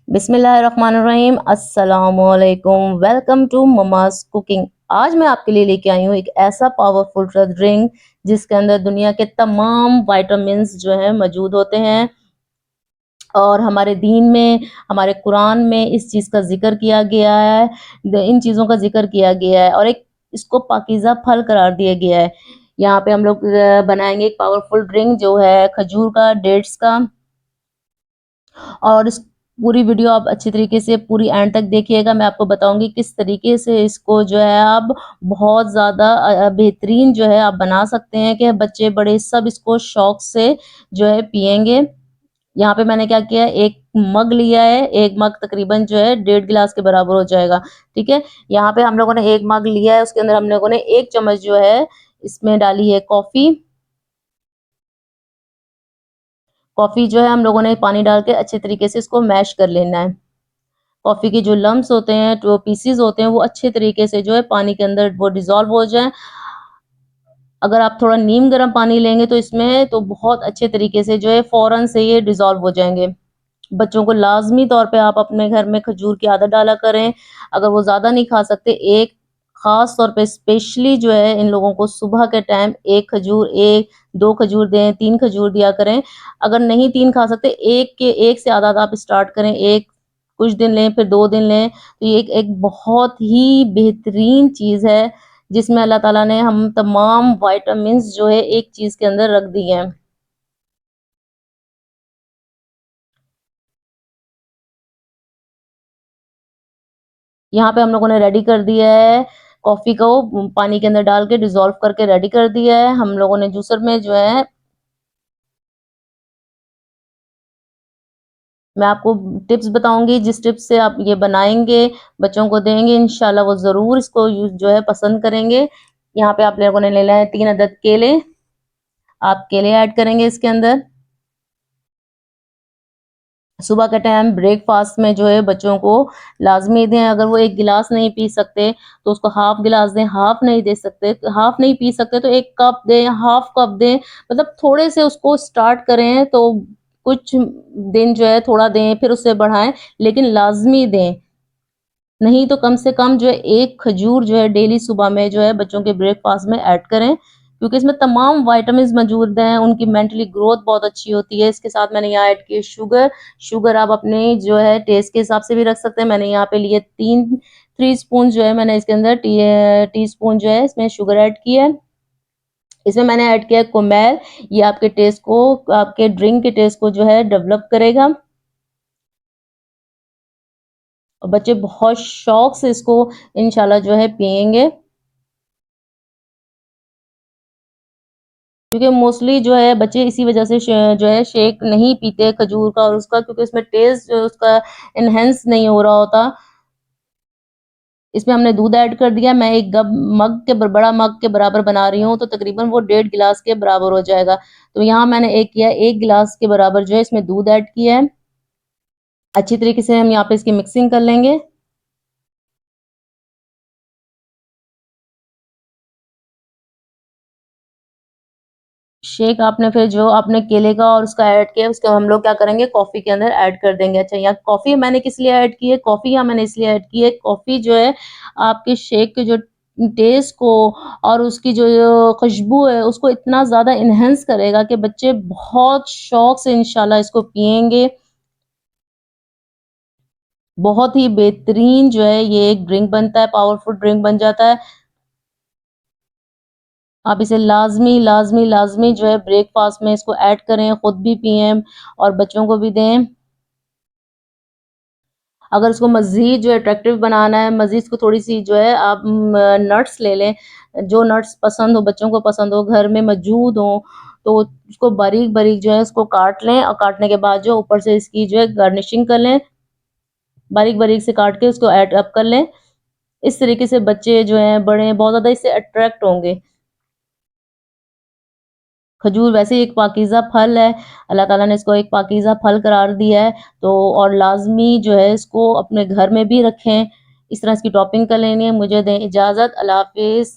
बिस्मिल्लाहिर्रहमानिर्रहीम अस्सलामुअलैकुम welcome to Mama's cooking. आज मैं आपके लिए लेके आई हूँ एक ऐसा पावरफुल ड्रिंक जिसके अंदर दुनिया के तमाम विटामिन्स जो है मौजूद होते हैं और हमारे दीन में, हमारे कुरान में इस चीज़ का जिक्र किया गया है। इन चीज़ों का जिक्र किया गया है और एक इसको पाकीज़ा फल करार दिया गया है। यहाँ पे हम लोग बनाएंगे एक पावरफुल ड्रिंक जो है खजूर का, डेट्स का। और इस पूरी वीडियो आप अच्छी तरीके से पूरी एंड तक देखिएगा। मैं आपको बताऊँगी किस तरीके से इसको जो है आप बहुत ज़्यादा बेहतरीन जो है आप बना सकते हैं कि बच्चे बड़े सब इसको शौक से जो है पिएँगे। यहाँ पे मैंने क्या किया है, 1 मग लिया है, 1 मग तकरीबन जो है 1.5 गिलास के बराबर हो जाएगा, ठीक है? यहाँ पे हम लोगों ने 1 मग लिया है, उसके अंदर हम लोगों ने 1 चम्मच जो है इसमें डाली है कॉफ़ी। कॉफ़ी जो है हम लोगों ने पानी डाल के अच्छे तरीके से इसको मैश कर लेना है। कॉफ़ी के जो लम्प्स होते हैं, जो पीसेस होते हैं, वो अच्छे तरीके से जो है पानी के अंदर वो डिज़ॉल्व हो जाएँ। अगर आप थोड़ा नीम गर्म पानी लेंगे तो इसमें तो बहुत अच्छे तरीके से जो है फ़ौरन से ये डिज़ॉल्व हो जाएँगे। बच्चों को लाज़मी तौर पे आप अपने घर में खजूर की आदत डाला करें। अगर वो ज़्यादा नहीं खा सकते, एक ख़ास तौर पे स्पेशली जो है इन लोगों को सुबह के टाइम 1 खजूर, 1 2 खजूर दें, 3 खजूर दिया करें। अगर नहीं 3 खा सकते, 1 से आदात आप स्टार्ट करें, 1 कुछ दिन लें, फिर 2 दिन लें। तो ये एक एक बहुत ही बेहतरीन चीज़ है, जिसमें अल्लाह ताला ने हम तमाम विटामिन्स जो है एक चीज़ के अंदर रख दिए हैं। यहाँ पे हम लोगों ने रेडी कर दिया है कॉफ़ी को पानी के अंदर डाल के डिज़ोल्व करके रेडी कर दिया है। हम लोगों ने जूसर में जो है मैं आपको टिप्स बताऊँगी, जिस टिप्स से आप ये बनाएँगे, बच्चों को देंगे, इंशाल्लाह वो ज़रूर इसको जो है पसंद करेंगे। यहाँ पे आप लोगों ने लेना है 3 अदद केले, आप केले ऐड करेंगे इसके अंदर। सुबह के टाइम ब्रेकफ़ास्ट में जो है बच्चों को लाज़मी दें। अगर वो 1 गिलास नहीं पी सकते, तो उसको हाफ़ गिलास दें, हाफ़ नहीं दे सकते हाफ़ नहीं पी सकते तो 1 कप दें, हाफ़ कप दें। मतलब थोड़े से उसको स्टार्ट करें तो कुछ दिन जो है थोड़ा दें, फिर उससे बढ़ाएँ, लेकिन लाज़मी दें। नहीं तो कम से कम जो है 1 खजूर जो है डेली सुबह में जो है बच्चों के ब्रेकफ़ास्ट में ऐड करें, क्योंकि इसमें तमाम विटामिन्स मौजूद हैं, उनकी मेंटली ग्रोथ बहुत अच्छी होती है। इसके साथ मैंने यहाँ ऐड की है शुगर, शुगर आप अपने जो है टेस्ट के हिसाब से भी रख सकते हैं। मैंने यहाँ पे लिए 3 स्पून जो है मैंने इसके अंदर टीस्पून जो है इसमें शुगर ऐड की है। इसमें मैंने ऐड किया है कुमेल, ये आपके टेस्ट को आपके ड्रिंक के टेस्ट को जो है डेवलप करेगा। और बच्चे बहुत शौक से इसको इंशाल्लाह जो है पिएँगे। क्योंकि मोस्टली जो है बच्चे इसी वजह से जो है शेक नहीं पीते खजूर का और उसका, क्योंकि उसमें टेस्ट जो उसका एनहांस नहीं हो रहा होता। इसमें हमने दूध ऐड कर दिया। मैं एक मग के बड़ा मग के बराबर बना रही हूँ, तो तकरीबन वो 1.5 गिलास के बराबर हो जाएगा। तो यहाँ मैंने 1 गिलास के बराबर जो है इसमें दूध ऐड किया है। अच्छी तरीके से हम यहाँ पे इसकी मिक्सिंग कर लेंगे। शेक आपने फिर जो आपने केले का और उसका ऐड किया, उसको हम लोग क्या करेंगे कॉफ़ी के अंदर ऐड कर देंगे। अच्छा, यहाँ कॉफ़ी मैंने किस लिए ऐड की है, कॉफ़ी यहाँ मैंने इसलिए ऐड की है, कॉफ़ी जो है आपके शेक के जो टेस्ट को और उसकी जो खुशबू है, उसको इतना ज़्यादा एनहांस करेगा कि बच्चे बहुत शौक से इंशाल्लाह इसको पिएँगे। बहुत ही बेहतरीन जो है ये एक ड्रिंक बनता है, पावरफुल ड्रिंक बन जाता है। आप इसे लाज़मी, लाज़मी, लाज़मी जो है ब्रेकफ़ास्ट में इसको ऐड करें, खुद भी पिएँ और बच्चों को भी दें। अगर इसको मज़ीद जो है अट्रैक्टिव बनाना है, मज़ीद इसको थोड़ी-सी जो है आप नट्स ले लें, जो नट्स पसंद हो, बच्चों को पसंद हो, घर में मौजूद हों, तो उसको बारीक-बारीक जो है उसको काट लें और काटने के बाद जो ऊपर से इसकी जो है गार्निशिंग कर लें। बारीक-बारीक से काट के उसको ऐड अप कर लें। इस तरीके से बच्चे जो हैं, बड़े बहुत ज़्यादा इससे अट्रैक्ट होंगे। खजूर वैसे ही एक पाकीज़ा फल है, अल्लाह ताला ने इसको एक पाकीज़ा फल करार दिया है, तो और लाज़मी जो है इसको अपने घर में भी रखें। इस तरह इसकी टॉपिंग कर लेनी है। मुझे दें इजाज़त, अल्लाह हाफ़िज़।